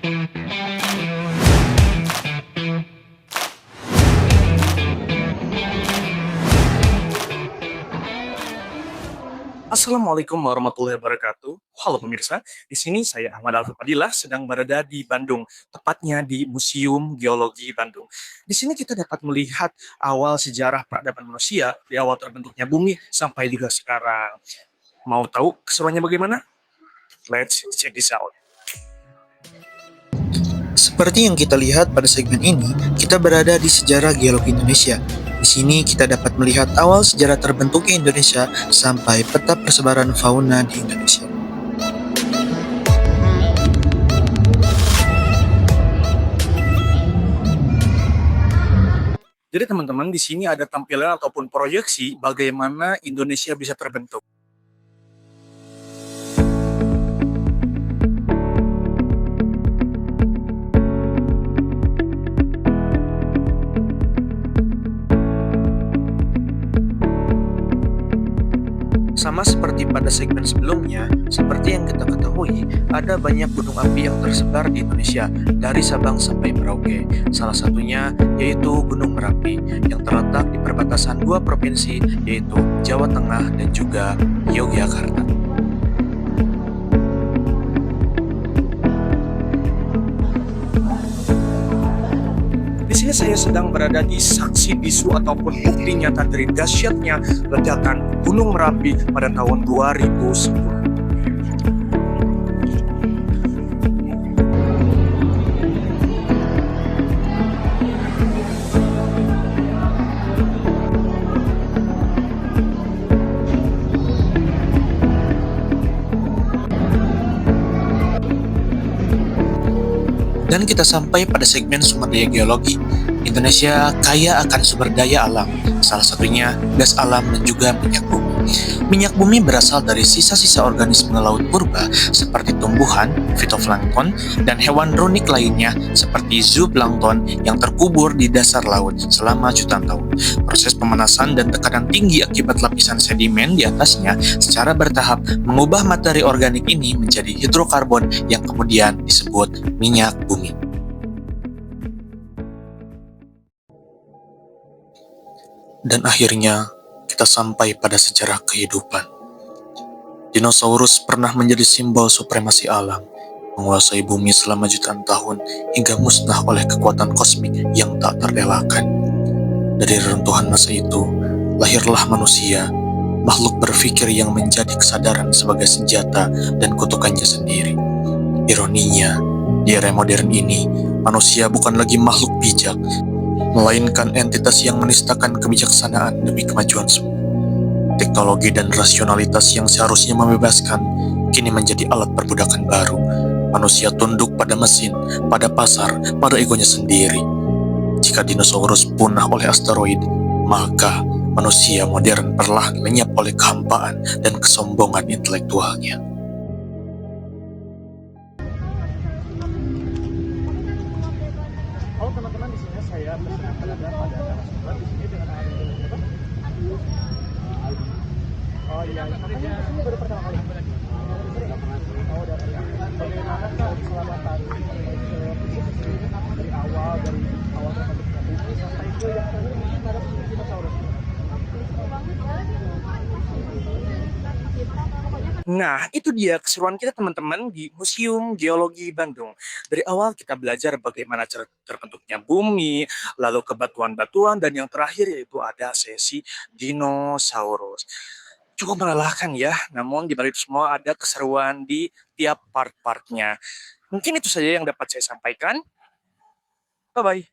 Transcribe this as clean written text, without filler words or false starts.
Assalamualaikum warahmatullahi wabarakatuh. Halo pemirsa, di sini saya Ahmad Al-Fadilah sedang berada di Bandung, tepatnya di Museum Geologi Bandung. Di sini kita dapat melihat awal sejarah peradaban manusia di awal terbentuknya bumi sampai juga sekarang. Mau tahu keseruannya bagaimana? Let's check this out. Seperti yang kita lihat pada segmen ini, kita berada di sejarah geologi Indonesia. Di sini kita dapat melihat awal sejarah terbentuknya Indonesia sampai peta persebaran fauna di Indonesia. Jadi teman-teman, di sini ada tampilan ataupun proyeksi bagaimana Indonesia bisa terbentuk. Sama seperti pada segmen sebelumnya, seperti yang kita ketahui, ada banyak gunung api yang tersebar di Indonesia dari Sabang sampai Merauke. Salah satunya yaitu Gunung Merapi yang terletak di perbatasan dua provinsi yaitu Jawa Tengah dan juga Yogyakarta. Di sini saya sedang berada di saksi bisu ataupun bukti nyata dari dahsyatnya ledakan Gunung Merapi pada tahun 2010. Dan kita sampai pada segmen sumber daya geologi. Indonesia kaya akan sumber daya alam, salah satunya gas alam dan juga minyak bumi. Minyak bumi berasal dari sisa-sisa organisme laut purba seperti tumbuhan, fitoplankton, dan hewan runik lainnya seperti zooplankton yang terkubur di dasar laut selama jutaan tahun. Proses pemanasan dan tekanan tinggi akibat lapisan sedimen di atasnya secara bertahap mengubah materi organik ini menjadi hidrokarbon yang kemudian disebut minyak bumi. Dan akhirnya, kita sampai pada sejarah kehidupan. Dinosaurus pernah menjadi simbol supremasi alam, menguasai bumi selama jutaan tahun hingga musnah oleh kekuatan kosmik yang tak terelakkan. Dari reruntuhan masa itu, lahirlah manusia, makhluk berpikir yang menjadi kesadaran sebagai senjata dan kutukannya sendiri. Ironinya, di era modern ini, manusia bukan lagi makhluk bijak, melainkan entitas yang menistakan kebijaksanaan demi kemajuan semua. Teknologi dan rasionalitas yang seharusnya membebaskan, kini menjadi alat perbudakan baru. Manusia tunduk pada mesin, pada pasar, pada egonya sendiri. Jika dinosaurus punah oleh asteroid, maka manusia modern perlahan lenyap oleh kehampaan dan kesombongan intelektualnya. Halo teman-teman, di sini saya bersenang berada pada narasumber di sini dengan apa? Aldi. Oh iya, ini baru pertama kali. Oh, dari bagaimana keselamatan dari awal terbentuknya bumi sampai ke yang terakhir ada dinosaurus. Nah, itu dia keseruan kita teman-teman di Museum Geologi Bandung. Dari awal kita belajar bagaimana cara terbentuknya bumi, lalu ke batuan-batuan, dan yang terakhir yaitu ada sesi dinosaurus. Cukup melelahkan ya, namun di balik itu semua ada keseruan di tiap part-partnya. Mungkin itu saja yang dapat saya sampaikan. Bye-bye.